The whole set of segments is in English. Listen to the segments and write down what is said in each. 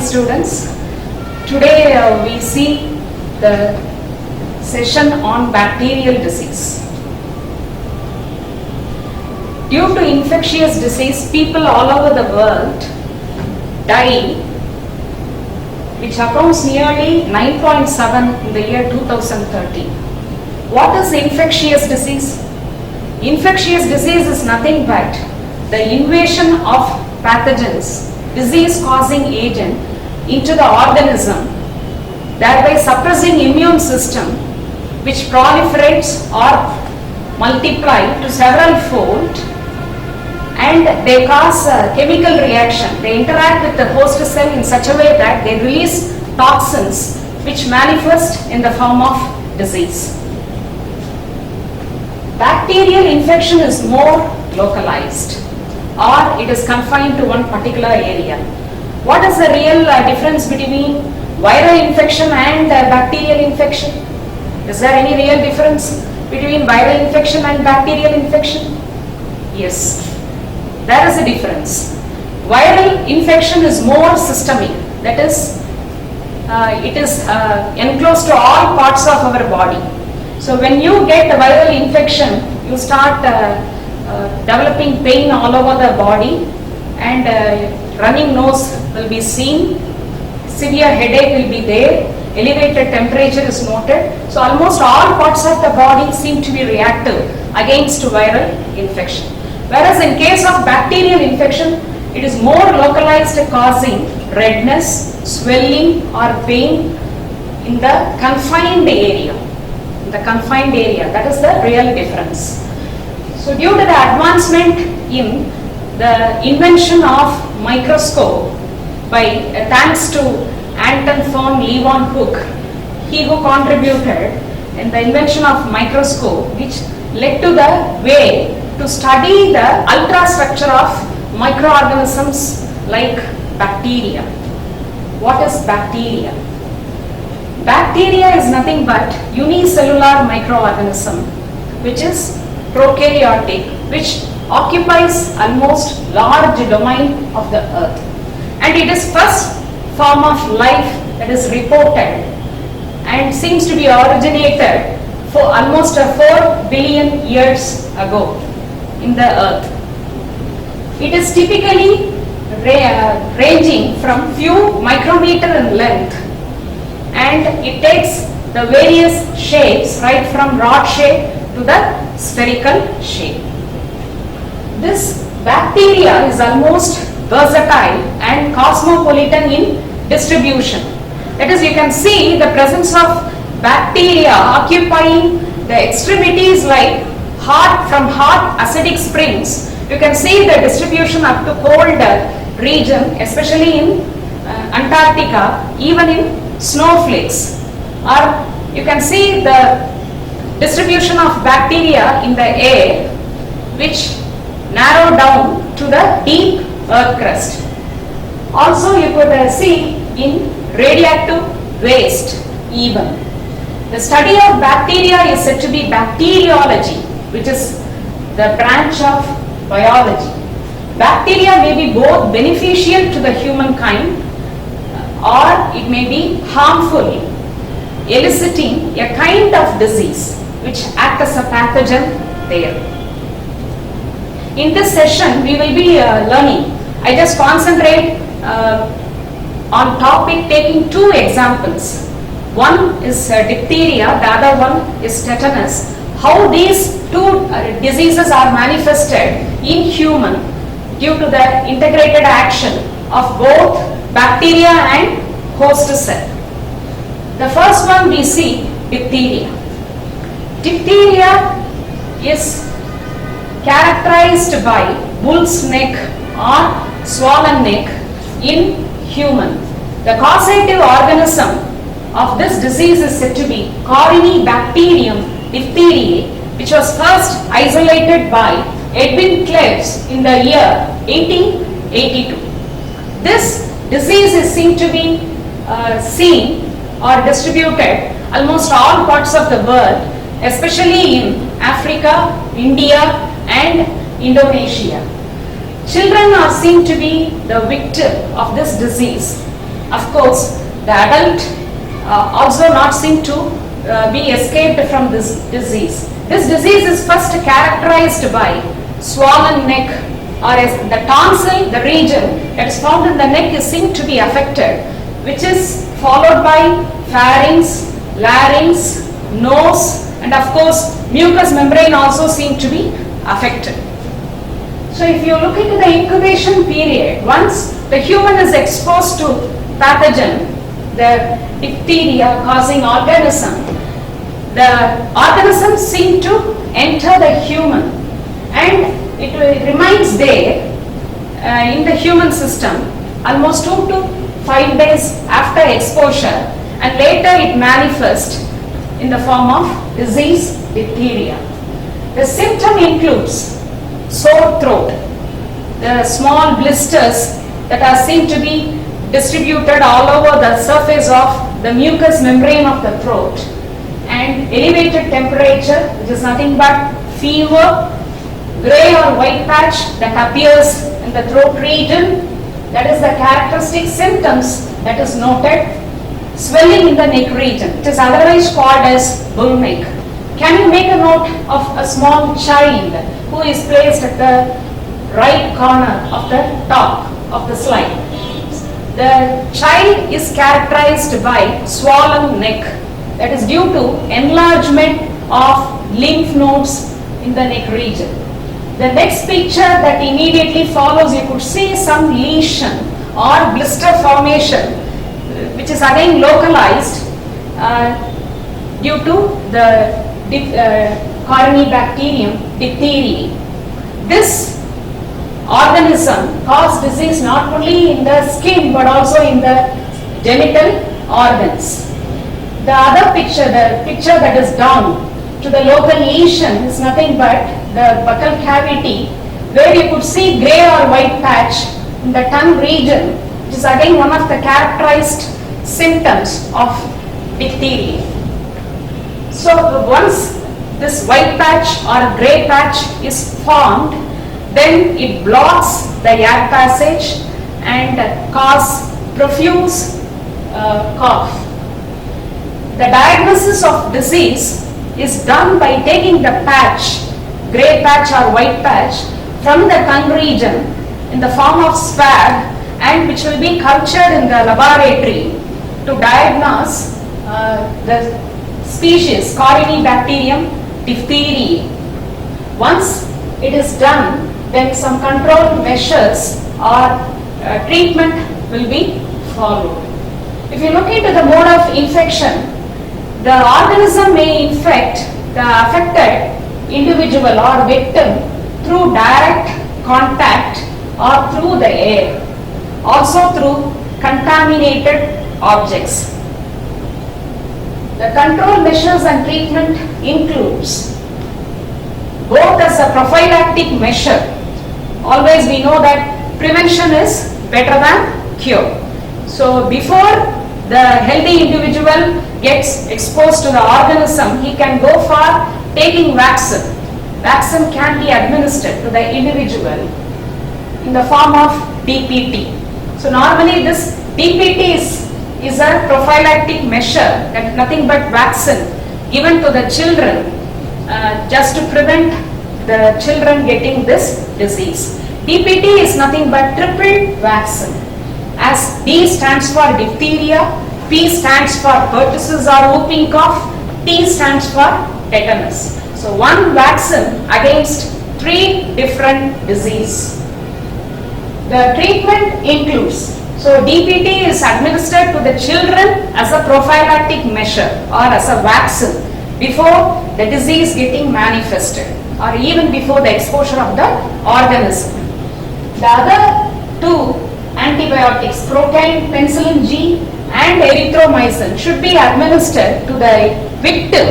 students. Today we see the session on bacterial disease. Due to infectious disease, people all over the world die, which accounts nearly 9.7 in the year 2013. What is infectious disease? Infectious disease is nothing but the invasion of pathogens, disease-causing agent into the organism, thereby suppressing immune system, which proliferates or multiply to several fold, and they cause a chemical reaction. They interact with the host cell in such a way that they release toxins which manifest in the form of disease. Bacterial infection is more localized, or it is confined to one particular area. What is the real difference between viral infection and bacterial infection? Is there any real difference between viral infection and bacterial infection? Yes, there is a difference. Viral infection is more systemic, that is, it is enclosed to all parts of our body. So when you get a viral infection, you start developing pain all over the body, and running nose will be seen, severe headache will be there, elevated temperature is noted. So almost all parts of the body seem to be reactive against viral infection. Whereas in case of bacterial infection, it is more localized, causing redness, swelling or pain in the confined area. That is the real difference. So due to the advancement in the invention of microscope by thanks to Anton von Leeuwenhoek, he who contributed in the invention of microscope, which led to the way to study the ultrastructure of microorganisms like bacteria. What is bacteria? Bacteria is nothing but unicellular microorganism which is prokaryotic, which occupies almost large domain of the earth, and it is first form of life that is reported and seems to be originated for almost 4 billion years ago in the earth. It is typically ranging from few micrometer in length, and it takes the various shapes right from rod shape to the spherical shape. This bacteria is almost versatile and cosmopolitan in distribution. That is, you can see the presence of bacteria occupying the extremities like hot acidic springs. You can see the distribution up to cold region, especially in Antarctica, even in snowflakes. Or you can see the distribution of bacteria in the air, which narrow down to the deep earth crust. Also you could see in radioactive waste even. The study of bacteria is said to be bacteriology, which is the branch of biology. Bacteria may be both beneficial to the humankind or it may be harmful, eliciting a kind of disease which acts as a pathogen there. In this session, we will be learning. I just concentrate on topic taking 2 examples. One is diphtheria, the other one is tetanus. How these 2 diseases are manifested in human due to the integrated action of both bacteria and host cell. The first one we see diphtheria. Diphtheria is characterized by bull's neck or swollen neck in human. The causative organism of this disease is said to be Corynebacterium diphtheriae, which was first isolated by Edwin Klebs in the year 1882. This disease is seen to be seen or distributed almost all parts of the world, especially in Africa, India and Indonesia. Children are seen to be the victim of this disease Of course, the adult also not seem to be escaped from this disease. This disease is first characterized by swollen neck, or as the tonsil, the region that is found in the neck is seen to be affected, which is followed by pharynx, larynx, nose, and of course mucous membrane also seem to be affected. So if you look into the incubation period, once the human is exposed to pathogen, the diphtheria causing organism, the organism seem to enter the human, and it remains there in the human system almost 2 to 5 days after exposure, and later it manifests in the form of disease diphtheria. The symptom includes sore throat, the small blisters that are seen to be distributed all over the surface of the mucous membrane of the throat, and elevated temperature, which is nothing but fever, gray or white patch that appears in the throat region. That is the characteristic symptoms that is noted. Swelling in the neck region, it is otherwise called as bull neck. Can you make a note of a small child who is placed at the right corner of the top of the slide? The child is characterized by swollen neck, that is due to enlargement of lymph nodes in the neck region. The next picture that immediately follows, you could see some lesion or blister formation, which is again localized due to the Corynebacterium diphtheriae. This organism causes disease not only in the skin but also in the genital organs. The other picture, the picture that is down to the local lesion, is nothing but the buccal cavity, where you could see gray or white patch in the tongue region, which is again one of the characterized symptoms of diphtheria. So once this white patch or gray patch is formed, then it blocks the air passage and cause profuse cough. The diagnosis of disease is done by taking the patch, gray patch or white patch, from the tongue region in the form of swab, and which will be cultured in the laboratory to diagnose the species Corynebacterium diphtheriae. Once it is done, then some control measures or treatment will be followed. If you look into the mode of infection, the organism may infect the affected individual or victim through direct contact or through the air, also through contaminated objects. The control measures and treatment includes both as a prophylactic measure. Always we know that prevention is better than cure. So before the healthy individual gets exposed to the organism, he can go for taking vaccine. Vaccine can be administered to the individual in the form of DPT. So normally this DPT is a prophylactic measure, that is nothing but vaccine given to the children just to prevent the children getting this disease. DPT is nothing but triple vaccine. As D stands for diphtheria, P stands for pertussis or whooping cough, T stands for tetanus. So one vaccine against 3 different diseases. The treatment includes, so DPT is administered to the children as a prophylactic measure or as a vaccine before the disease getting manifested or even before the exposure of the organism. The other 2 antibiotics, procaine, penicillin G and erythromycin, should be administered to the victim,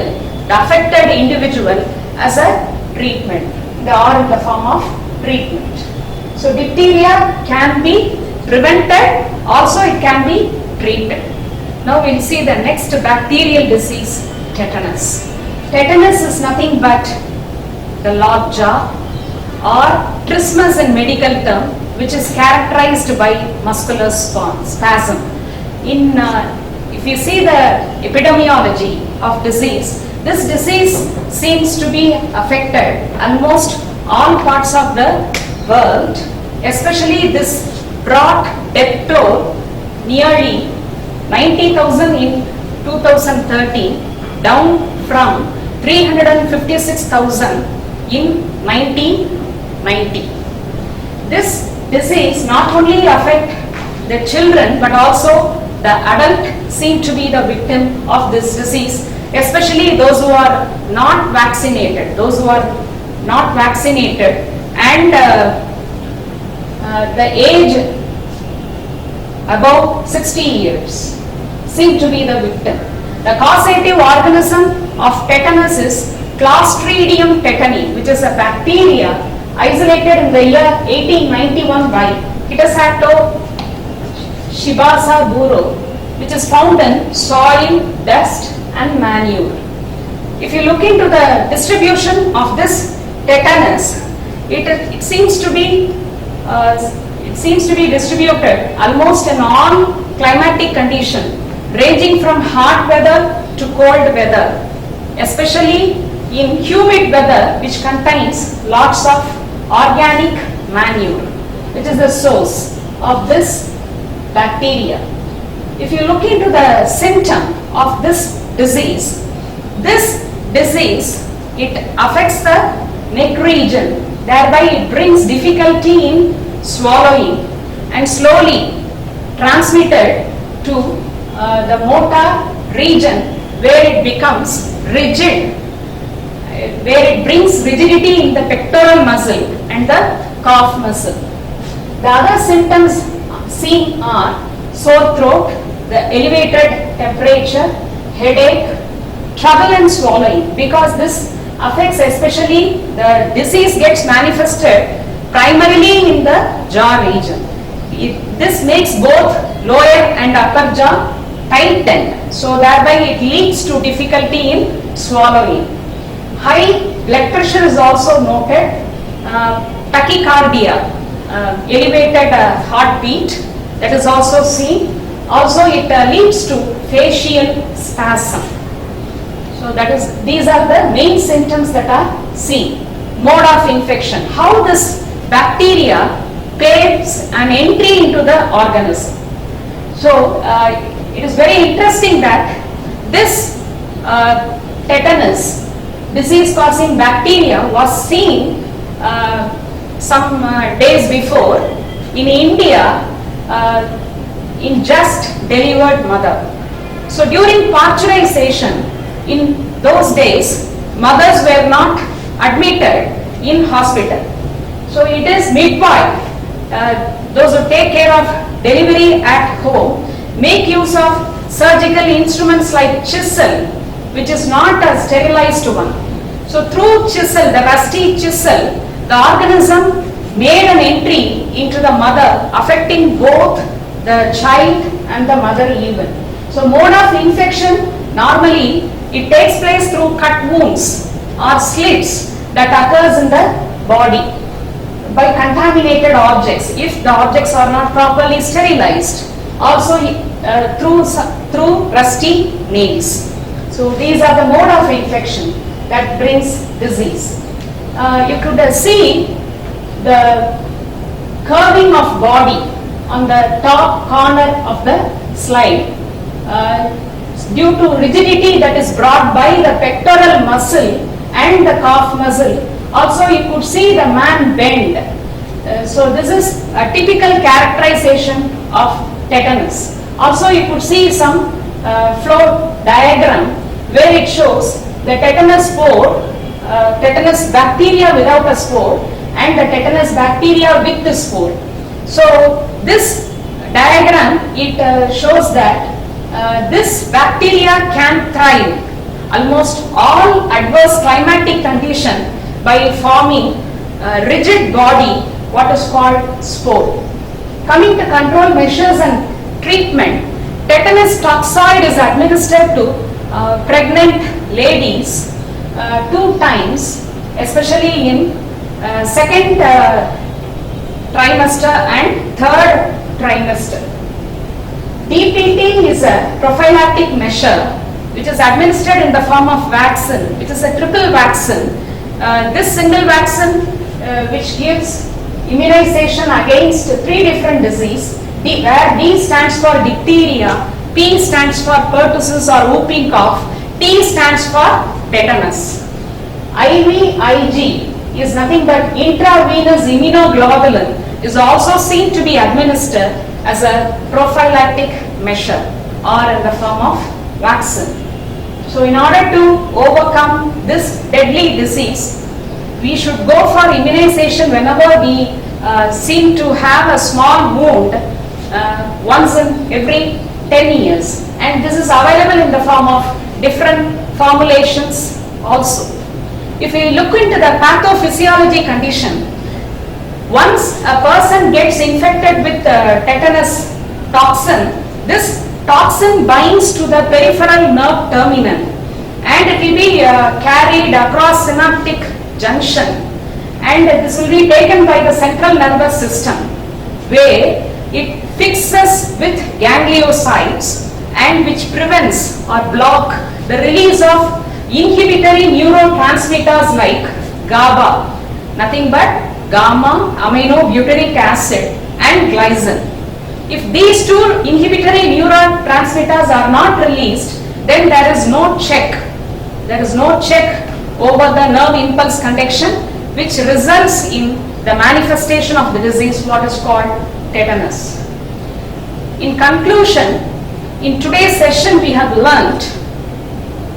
the affected individual, as a treatment or in the form of treatment. So diphtheria can be prevented, also it can be treated. Now we will see the next bacterial disease, tetanus. Tetanus is nothing but the lockjaw or trismus in medical term, which is characterized by muscular spasm. if you see the epidemiology of disease, this disease seems to be affected almost all parts of the world, especially this brought death toll nearly 90,000 in 2013, down from 356,000 in 1990. This disease not only affect the children but also the adult seem to be the victim of this disease, especially those who are not vaccinated, and the age above 60 years seem to be the victim. The causative organism of tetanus is Clostridium tetani, which is a bacteria isolated in the year 1891 by Kitasato Shibasa Buro, which is found in soil, dust and manure. If you look into the distribution of this tetanus, it seems to be distributed almost in all climatic conditions, ranging from hot weather to cold weather, especially in humid weather which contains lots of organic manure, which is the source of this bacteria. If you look into the symptom of this disease, it affects the neck region, thereby it brings difficulty in swallowing and slowly transmitted to the motor region, where it becomes rigid, where it brings rigidity in the pectoral muscle and the calf muscle. The other symptoms seen are sore throat, the elevated temperature, headache, trouble in swallowing, because this affects, especially the disease gets manifested primarily in the jaw region. This makes both lower and upper jaw tightened, so thereby it leads to difficulty in swallowing. High blood pressure is also noted, tachycardia, elevated heartbeat, that is also seen. Also it leads to facial spasm. So these are the main symptoms that are seen. Mode of infection, how this bacteria paves an entry into the organism. So it is very interesting that this tetanus disease causing bacteria was seen some days before in India in just delivered mother. So during parturition, in those days mothers were not admitted in hospital. So it is midwife, those who take care of delivery at home, make use of surgical instruments like chisel, which is not a sterilized one. So through chisel, the rusty chisel, the organism made an entry into the mother, affecting both the child and the mother even. So mode of infection, normally it takes place through cut wounds or slits that occurs in the body by contaminated objects, if the objects are not properly sterilized. Also through rusty nails. So these are the mode of infection that brings disease. You could see the curving of body on the top corner of the slide due to rigidity that is brought by the pectoral muscle and the calf muscle. Also you could see the man bend. So this is a typical characterization of tetanus. Also you could see some flow diagram where it shows the tetanus spore, tetanus bacteria without a spore, and the tetanus bacteria with the spore. So this diagram, it shows that this bacteria can thrive almost all adverse climatic condition by forming a rigid body, what is called spore. Coming to control measures and treatment, tetanus toxoid is administered to pregnant ladies 2 times, especially in second trimester and third trimester. DPT is a prophylactic measure which is administered in the form of vaccine, which is a triple vaccine. This single vaccine which gives immunization against 3 different diseases, where D stands for diphtheria, P stands for pertussis or whooping cough, T stands for tetanus. IVIG is nothing but intravenous immunoglobulin, is also seen to be administered as a prophylactic measure or in the form of vaccine. So in order to overcome this deadly disease, we should go for immunization whenever we seem to have a small wound once in every 10 years. And this is available in the form of different formulations also. If we look into the pathophysiology condition, once a person gets infected with tetanus toxin, this toxin binds to the peripheral nerve terminal and it will be carried across synaptic junction, and this will be taken by the central nervous system where it fixes with gangliocytes and which prevents or block the release of inhibitory neurotransmitters like GABA, nothing but gamma aminobutyric acid and glycine. If these 2 inhibitory neurotransmitters are not released, then there is no check. There is no check over the nerve impulse conduction, which results in the manifestation of the disease, what is called tetanus. In conclusion, in today's session we have learnt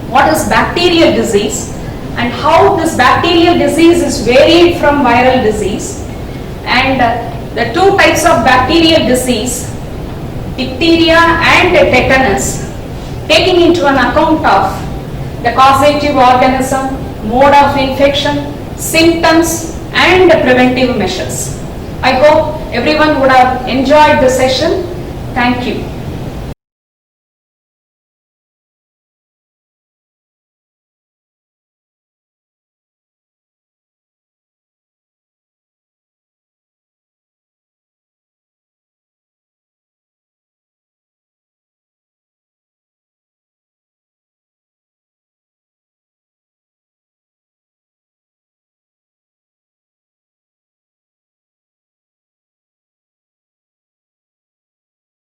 what is bacterial disease and how this bacterial disease is varied from viral disease, and the 2 types of bacterial disease, diphtheria and tetanus, taking into an account of the causative organism, mode of infection, symptoms and preventive measures. I hope everyone would have enjoyed the session. Thank you.